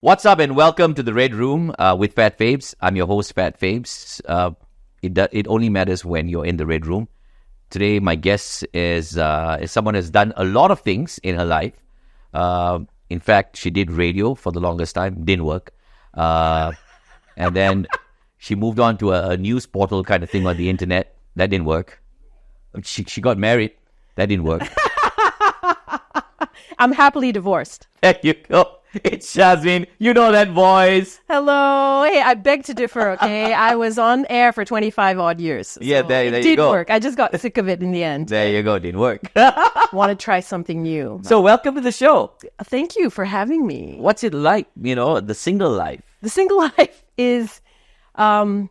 What's up and welcome to the Red Room with Fat Fabes. I'm your host, Fat Fabes. It only matters when you're in the Red Room. Today, my guest is someone who has done a lot of things in her life. In fact, she did radio for the longest time, didn't work. And then she moved on to a news portal kind of thing on the internet. That didn't work. She got married. That didn't work. I'm happily divorced. There you go. It's Shazmin. You know that voice. Hello. Hey, I beg to differ, okay? I was on air for 25 odd years. So yeah, there it you did go. work. I just got sick of it in the end. There you go. Didn't work. Want to try something new. So welcome to the show. Thank you for having me. What's it like, the single life? The single life is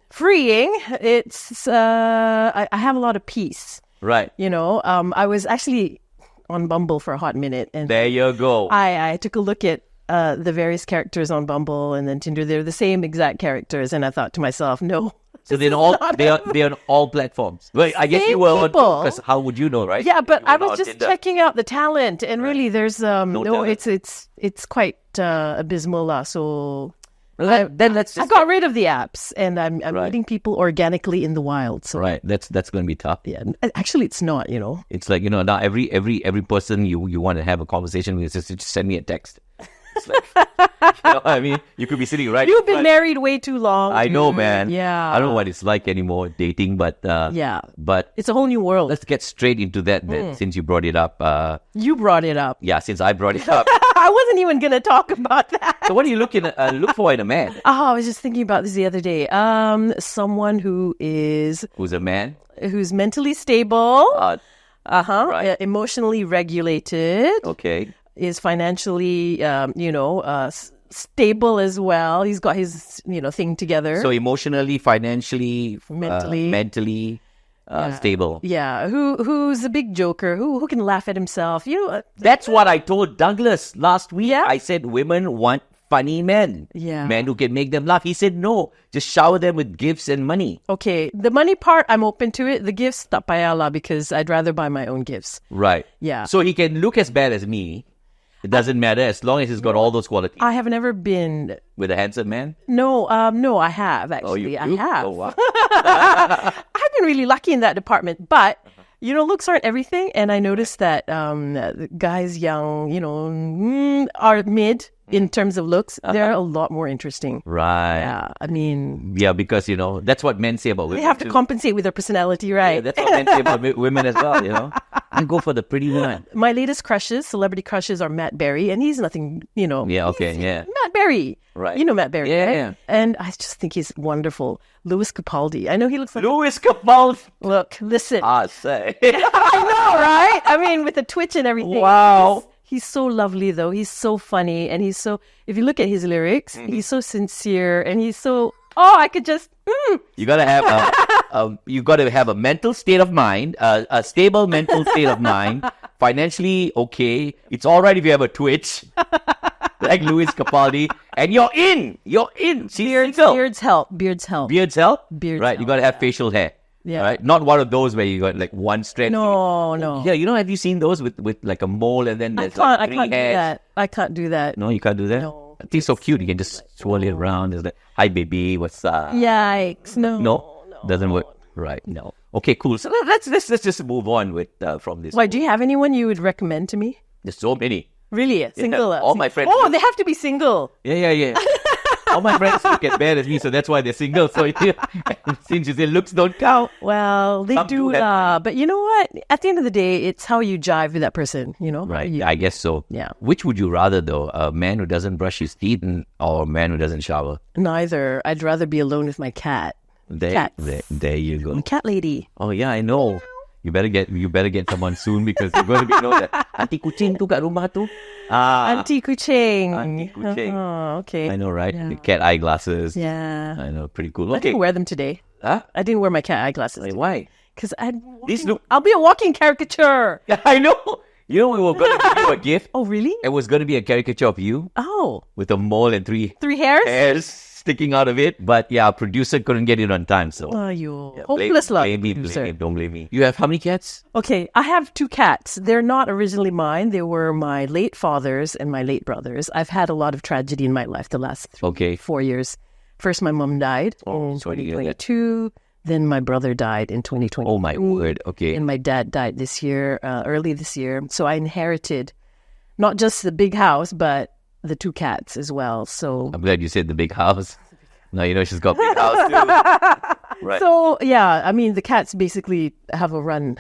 freeing. It's I have a lot of peace. Right. I was actually on Bumble for a hot minute. And there you go. I took a look at the various characters on Bumble and then Tinder. They're the same exact characters, and I thought to myself, no. So they're on all platforms. Well, I guess you were on, because how would you know, right? Yeah, but I was just checking out the talent, and really, there's it's quite abysmal. So then let's just I got rid of the apps, and I'm meeting people organically in the wild. So right, that's going to be tough. Yeah, actually, it's not. It's like now every person you want to have a conversation with, just send me a text. It's like, you could be sitting right. You've been married way too long. I know, man. Yeah. I don't know what it's like anymore, dating, but yeah. But it's a whole new world. Let's get straight into that then, since you brought it up. You brought it up. Yeah, since I brought it up. I wasn't even going to talk about that. So what are you look for in a man? Oh, I was just thinking about this the other day. Someone who's a man? Who's mentally stable. Right. Emotionally regulated. Okay. Is financially, stable as well. He's got his, thing together. So emotionally, financially, mentally stable. Yeah. Who's a big joker? Who can laugh at himself? That's what I told Douglas last week. Yeah? I said women want funny men. Yeah. Men who can make them laugh. He said no. Just shower them with gifts and money. Okay. The money part, I'm open to it. The gifts, tak payah lah, because I'd rather buy my own gifts. Right. Yeah. So he can look as bad as me. It doesn't matter as long as he's got all those qualities. I have never been with a handsome man. No, I have actually. Oh, you? I have. Oh, wow. I've been really lucky in that department, but looks aren't everything. And I noticed that guys young, are mid in terms of looks. They're a lot more interesting. Right. Yeah. Yeah, because that's what men say about women. They have to compensate with their personality, right? Yeah, that's what men say about women as well. I go for the pretty one. My latest celebrity crushes, are Matt Berry, and he's nothing, Yeah, okay, yeah. Matt Berry. Right. You know Matt Berry, yeah, right? Yeah. And I just think he's wonderful. Louis Capaldi. I know he looks like... Louis Capaldi? Look, listen. Say. I know, right? I mean, with the twitch and everything. Wow. He's so lovely, though. He's so funny, and if you look at his lyrics, he's so sincere, and he's so... Oh, I could just... You gotta have a mental state of mind, a stable mental state of mind, financially okay. It's all right if you have a twitch, like Louis Capaldi, and you're in. Beards help. Beards help? Right, you gotta have facial hair. Yeah. Right? Not one of those where you got like one strand. No. Yeah, have you seen those with like a mole and then there's I can't do that. I can't do that. No, you can't do that? No. I think it's so cute. You can just swirl it around. It's like, hi baby, what's up? Yikes. No. Doesn't work. Right. No. Okay, cool. So let's just move on with from this. Why, do you have anyone you would recommend to me? There's so many. Really? Single? All my friends. Oh, they have to be single. Yeah. All my friends look as bad as me, so that's why they're single. So since you say looks don't count. Well, they do. But you know what? At the end of the day, it's how you jive with that person, Right. I guess so. Yeah. Which would you rather, though? A man who doesn't brush his teeth or a man who doesn't shower? Neither. I'd rather be alone with my cat. There you go. I'm a cat lady. Oh, yeah, I know. You better get someone soon because you're going to be that Auntie Kucing tu kat rumah tu. Auntie Kucing. Auntie Kucing. Oh, okay. I know, right? Yeah. The cat eyeglasses. Yeah. I know, pretty cool. I Okay. didn't wear them today. Huh? I didn't wear my cat eyeglasses. Wait, why? Because These look... I'll be a walking caricature. Yeah, I know. You know, we were going to give you a gift. Oh, really? It was going to be a caricature of you Oh, with a mole and three 3 hairs? hairs sticking out of it. But yeah, our producer couldn't get it on time. So Oh, you yeah, hopeless luck. blame me, producer. blame me. Don't blame me. You have how many cats? Okay, I have 2 cats. They're not originally mine. They were my late father's and my late brother's. I've had a lot of tragedy in my life the last Okay. 4 years. First, my mom died in sorry to hear that. 2022. Then my brother died in 2020. Oh my word. Okay. And my dad died this year, early this year. So I inherited not just the big house, but the 2 cats as well. So, I'm glad you said the big house. Now you know she's got a big house too. Right. so yeah, I mean, the cats basically have the run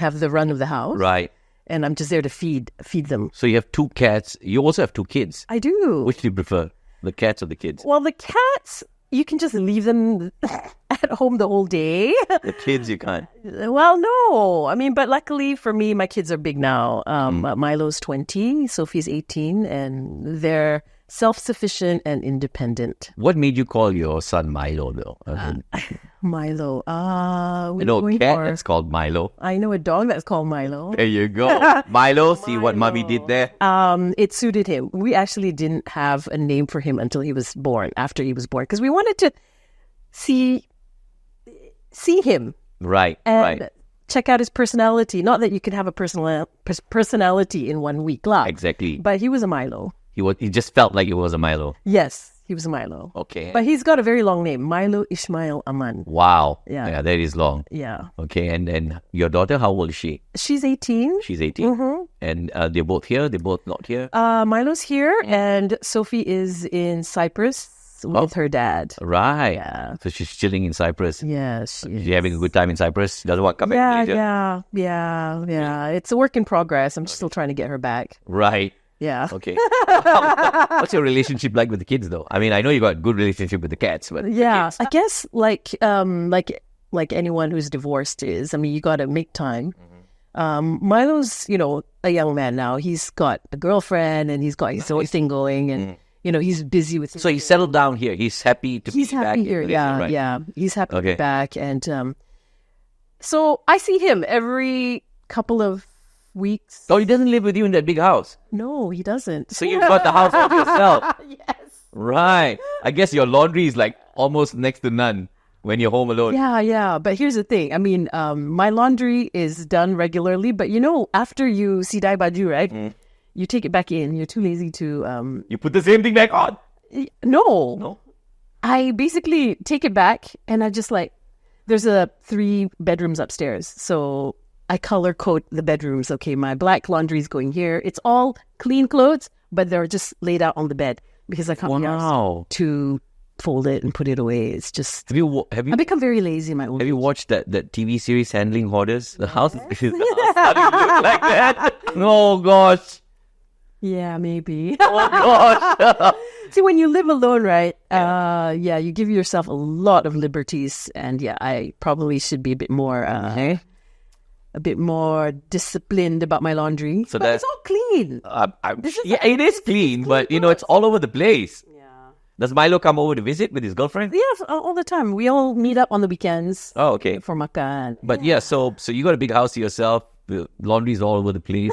of the house. Right. And I'm just there to feed them. So you have 2 cats. You also have 2 kids. I do. Which do you prefer? The cats or the kids? Well, the cats, you can just leave them at home the whole day. The kids you can't. Well, no. I mean, but luckily for me, my kids are big now. Milo's 20, Sophie's 18, and they're self-sufficient and independent. What made you call your son Milo though? Milo. I know a cat that's called Milo. I know a dog that's called Milo. There you go. Milo, see what mommy did there? It suited him. We actually didn't have a name for him until he was born, after he was born, because we wanted to see him Right, and right. check out his personality. Not that you can have a personality in 1 week, lah. Exactly. But he was a Milo. He just felt like it was a Milo. Yes, he was a Milo. Okay. But he's got a very long name, Milo Ishmael Aman. Wow. Yeah. that is long. Yeah. Okay, and your daughter, how old is she? She's 18. She's 18. And they're both here? They're both not here? Milo's here, and Sophie is in Cyprus with her dad. Right. Yeah. So she's chilling in Cyprus. Yes. Is she having a good time in Cyprus? Doesn't want to come back to Malaysia? Yeah. It's a work in progress. I'm still trying to get her back. Right. Yeah. Okay. What's your relationship like with the kids, though? I mean, I know you got a good relationship with the cats, but Yeah. the kids. I guess like anyone who's divorced is, I mean, you got to make time. Milo's, a young man now. He's got a girlfriend and he's got his own thing going, and he's busy with. So he settled down here. He's happy to He's be back happy in here. Malaysia, Yeah, right? yeah. He's happy to Okay. be back, and so I see him every couple of weeks. Oh, he doesn't live with you in that big house. No, he doesn't. So you've got the house all to yourself. Yes. Right. I guess your laundry is like almost next to none when you're home alone. Yeah. But here's the thing. I mean, my laundry is done regularly, but after you sidai baju, right? You take it back in. You're too lazy to. You put the same thing back on. No. I basically take it back, and I just there's 3 bedrooms upstairs, so I color code the bedrooms. Okay, my black laundry is going here. It's all clean clothes, but they're just laid out on the bed because I can't be asked to fold it and put it away. It's just Have you I become very lazy in my own. have you watched that TV series Handling Hoarders? The house is the house starting to look like that. Oh gosh. Yeah, maybe. Oh gosh. See, when you live alone, right? You give yourself a lot of liberties, and I probably should be a bit more disciplined about my laundry. So but it's all clean. It is clean, but it's all over the place. Yeah. Does Milo come over to visit with his girlfriend? Yes, all the time. We all meet up on the weekends Oh, okay. for makan. But so you got a big house to yourself. The laundry's all over the place.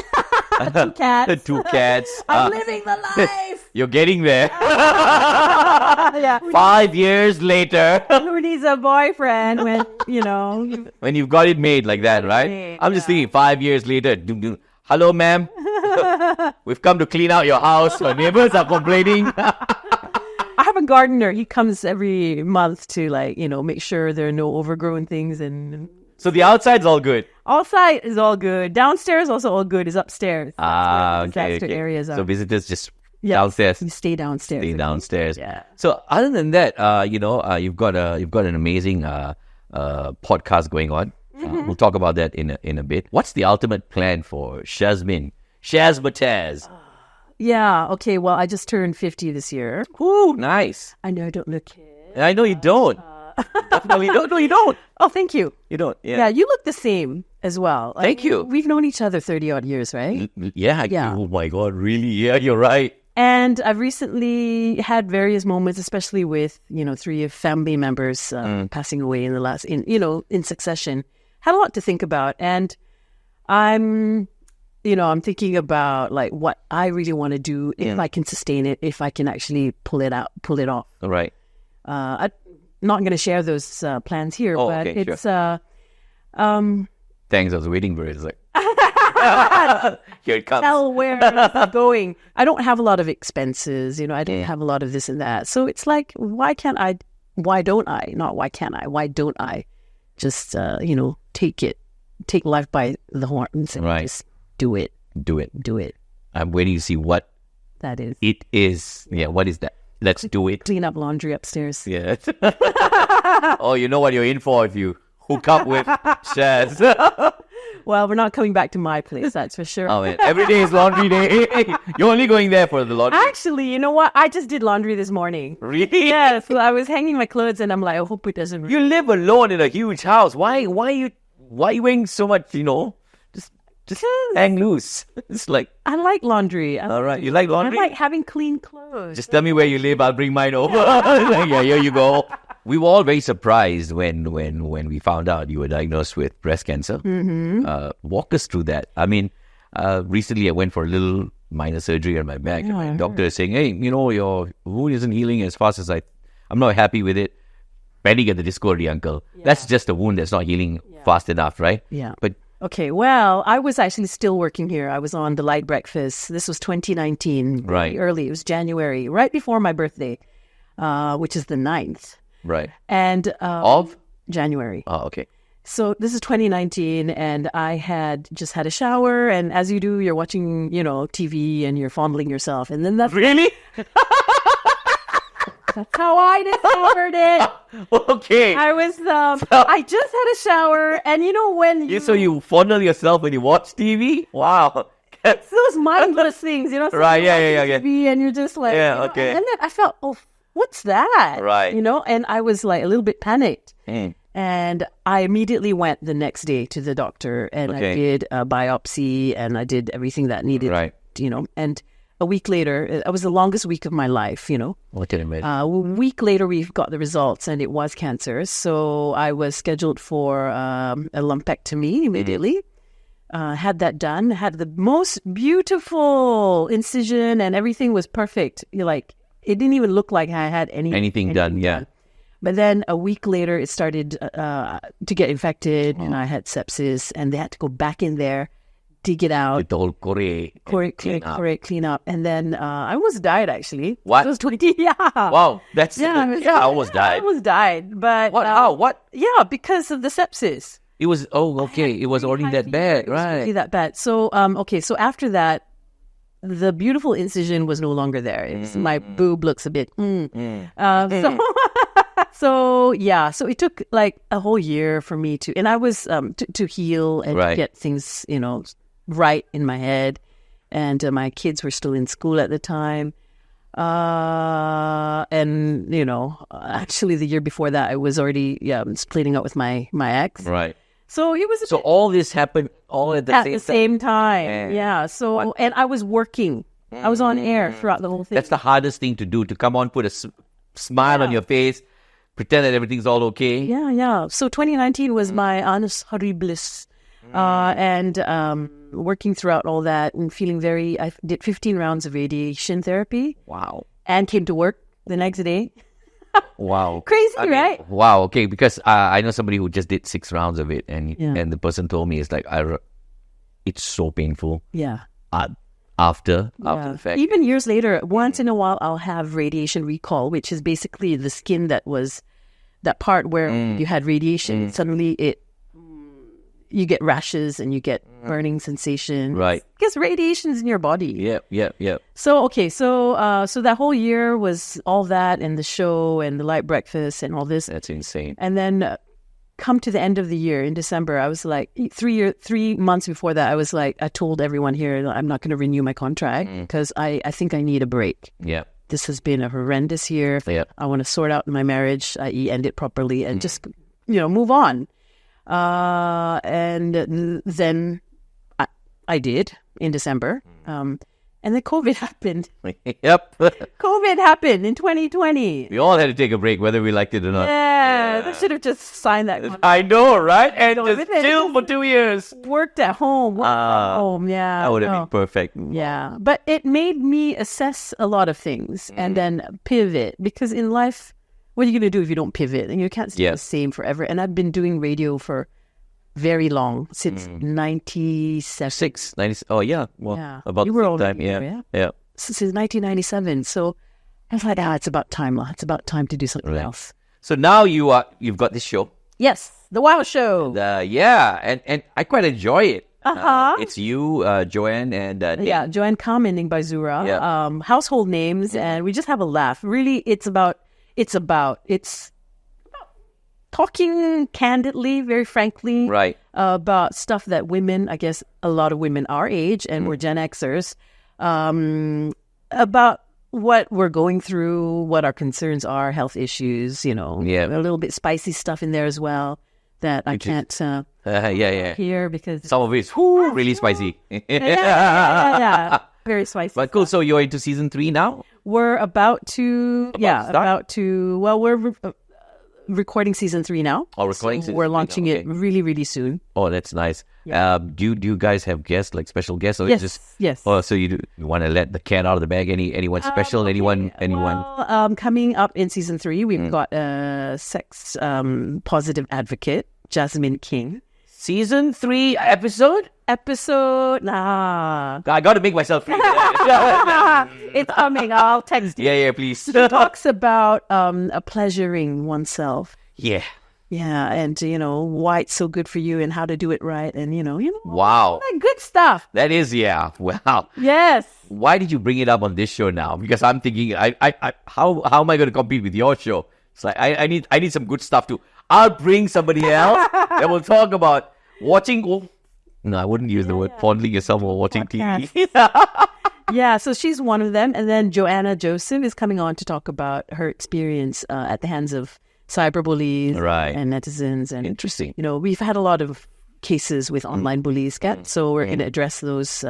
2 cats. The 2 cats. I'm living the life. You're getting there. Yeah. 5 years later. Who needs a boyfriend when, When you've got it made like that, right? made, I'm just thinking 5 years later. Hello, ma'am. We've come to clean out your house. Your neighbors are complaining. I have a gardener. He comes every month to make sure there are no overgrown things, and So the outside's all good. outside is all good. Downstairs also all good. Is upstairs. Okay. That's where areas are. So visitors just downstairs. You stay downstairs. Stay downstairs. Yeah. So other than that, you've got an amazing podcast going on. We'll talk about that in a bit. What's the ultimate plan for Shazmin? Shaz Bataz. Yeah. Okay. Well, I just turned 50 this year. Ooh, nice. I know I don't look it. I know you don't. Definitely don't. No, you don't. Oh, thank you. You don't. Yeah, you look the same as well. Thank you. We've known each other 30 odd years, right? Yeah. Oh my God, really? Yeah, you're right. And I've recently had various moments, especially with 3 of family members passing away in the last, in succession. Had a lot to think about, and I'm I'm thinking about like what I really want to do, if I can sustain it, if I can actually pull it off. Right. I'm not going to share those plans here, but okay, it's Thanks, I was waiting for it. It's like here it comes. tell where it's going. I don't have a lot of expenses, I don't have a lot of this and that. So it's like, why don't I? Not why can't I? Why don't I just take life by the horns and just do it. Do it. I'm waiting to see what that is. It is. Yeah, what is that? Let's do it. Clean up laundry upstairs. Yeah. Oh, you know what you're in for if you hook up with Shaz. Well, we're not coming back to my place, that's for sure. Oh, man. Every day is laundry day. You're only going there for the laundry. Actually, you know what? I just did laundry this morning. Really? Yeah, so I was hanging my clothes and I'm like, I hope it doesn't... You live alone in a huge house. Why are you wearing so much, just hang loose? It's like... I like laundry. All right. You like laundry? I like having clean clothes. Just tell me where you live. I'll bring mine over. Like, yeah, here you go. We were all very surprised when we found out you were diagnosed with breast cancer. Mm-hmm. Walk us through that. I mean, recently I went for a little minor surgery on my back. And my doctor is saying, hey, your wound isn't healing as fast as I'm not happy with it. Panic at the discovery, uncle. Yeah. That's just a wound that's not healing fast enough, right? Yeah. But okay, well, I was actually still working here. I was on the LITE breakfast. This was 2019. Right. Early. It was January, right before my birthday, which is the 9th. Right. And of January. Oh, okay. So this is 2019, and I had just had a shower, and as you do, you're watching, TV, and you're fondling yourself, and then that's really. That's how I discovered it. Okay. I was I just had a shower, and when so you fondle yourself when you watch TV? Wow. It's those mindless things, Right. Yeah. TV, and you're just like, okay. And then I felt, what's that? Right. And I was like a little bit panicked. Mm. And I immediately went the next day to the doctor, and I did a biopsy, and I did everything that needed, right. And a week later, it was the longest week of my life, What did it mean? A week later, we got the results, and it was cancer. So I was scheduled for a lumpectomy immediately. Had that done, had the most beautiful incision, and everything was perfect. It didn't even look like I had anything done. Yeah. But then a week later, it started to get infected, and I had sepsis, and they had to go back in there, dig it out. With the whole clean up. And then I almost died, actually. What? It was 20, yeah. Wow. That's, I almost died. I almost died. But what? How? What? Yeah, because of the sepsis. It was, okay. It was already that bad. Right. Really that bad. So, so after that, the beautiful incision was no longer there. My boob looks a bit. So it took like a whole year for me and I was to heal and to get things right in my head, and my kids were still in school at the time, and actually the year before that I was already splitting up with my ex. Right. So it was. So all this happened all at the same time. Yeah. So and I was working. I was on air throughout the whole thing. That's the hardest thing to do, to come on, put a smile on your face, pretend that everything's all okay. Yeah. So 2019 was my annus horribilis, and working throughout all that and feeling I did 15 rounds of radiation therapy. Wow. And came to work the next day. Wow. Crazy, right? Wow. Okay. Because I know somebody who just did 6 rounds of it, and the person told me it's like, it's so painful. Yeah. After the fact. Even years later, once in a while, I'll have radiation recall, which is basically the skin that part where you had radiation. Suddenly you get rashes and you get burning sensation. Right. Because radiation's in your body. Yep. So, so that whole year was all that, and the show and the LITE breakfast and all this. That's insane. And then come to the end of the year in December, I was like, 3 months before that, I was like, I told everyone here, I'm not going to renew my contract because I think I need a break. Yeah. This has been a horrendous year. Yeah. I want to sort out my marriage, i.e. end it properly, and just, move on. And then I did in December. And And then COVID happened. Yep. COVID happened in 2020. We all had to take a break, whether we liked it or not. Yeah, they should have just signed that contract. I know, right? And just everything chill for 2 years. Worked at home. Worked at home. Yeah. That would have been perfect. Yeah. But it made me assess a lot of things and then pivot. Because in life, what are you going to do if you don't pivot? And you can't stay the same forever. And I've been doing radio for very long, since 97. 90, oh, yeah. Well, Yeah. about You the were same older time. than me, Yeah. yeah? Yeah. Since 1997. So I was like, it's about time. It's about time to do something else. So now you've got this show. Yes. The Wild Show. And I quite enjoy it. Uh-huh. It's you, Joanne, and Yeah, Joanne Kam and Ning Baizura. Yeah. Household names, and we just have a laugh. Really, it's about talking candidly, very frankly, Right. about stuff that women, I guess a lot of women our age, and we're Gen Xers, about what we're going through, what our concerns are, health issues, a little bit spicy stuff in there as well that I can't hear because Some of it's really spicy. yeah, very spicy. But cool. So you're into season 3 now? We're about to, start? well, we're recording season 3 now. Oh, recording So season we're 3 launching now, it okay. really, really soon. Oh, that's nice. Do you guys have guests, like special guests? Or Yes. Oh, so you want to let the cat out of the bag? Anyone special? Okay. Anyone? Well, coming up in season 3, we've got a sex positive advocate, Shazmin King. Season 3 episode? I got to make myself free. Yeah, It's coming. I'll text you. yeah, please. She talks about pleasuring oneself. Yeah. Yeah, and why it's so good for you and how to do it right, and Wow. that good stuff. That is, yeah. Wow. Yes. Why did you bring it up on this show now? Because I'm thinking, how am I going to compete with your show? It's like I need some good stuff too. I'll bring somebody else that will talk about watching. No, I wouldn't use the word fondling yourself or watching TV. Yeah, so she's one of them, and then Joanna Joseph is coming on to talk about her experience at the hands of cyberbullies and netizens, and Interesting. we've had a lot of cases with online bullies, so we're going to address those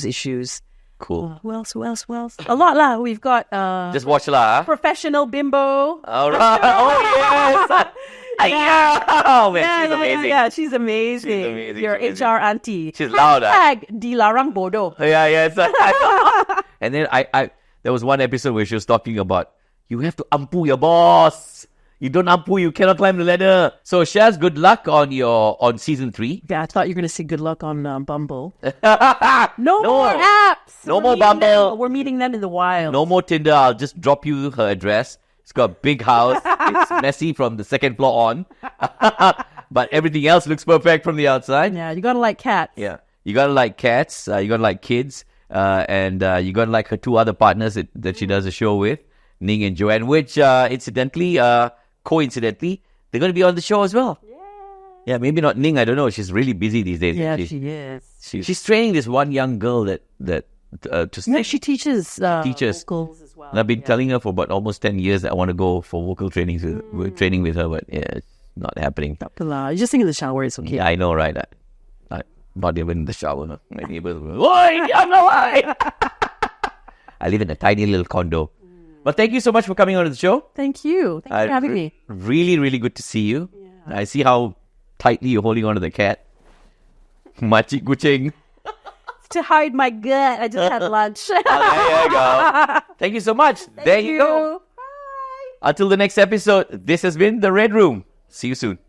issues. Cool. Who else? A lot lah. We've got Just watch lah. professional bimbo. All right. Oh yes. Oh man, she's amazing. Yeah, she's amazing. She's amazing. Your She's HR auntie. She's loud. Dilarang bodoh. Yeah. And then I there was one episode where she was talking about you have to ampu your boss. You don't ampu, you cannot climb the ladder. So Shaz, good luck on season 3. Yeah, I thought you were going to say good luck on Bumble. No more apps. No more Bumble. We're meeting them in the wild. No more Tinder. I'll just drop you her address. It's got a big house. It's messy from the second floor on. But everything else looks perfect from the outside. Yeah, you got to like cats. Yeah. You got to like cats. You got to like kids. And you got to like her 2 other partners that she does a show with, Ning and Joanne, which coincidentally, they're going to be on the show as well. Yeah, maybe not Ning. I don't know. She's really busy these days. Yeah, she is. She's training this one young girl She teaches vocals as well. And I've been telling her for about almost 10 years that I want to go for vocal training with her, but it's not happening. You just think in the shower, it's okay. Yeah, I know, right? I'm not even in the shower. My neighbors will, "Oi, I'm alive!" I live in a tiny little condo. But thank you so much for coming on to the show. Thank you. Thanks for having me. Really, really good to see you. Yeah. I see how tightly you're holding on to the cat. Makcik kucing. To hide my gut, I just had lunch. There you go. Thank you so much. There you go. Bye. Until the next episode, this has been The Red Room. See you soon.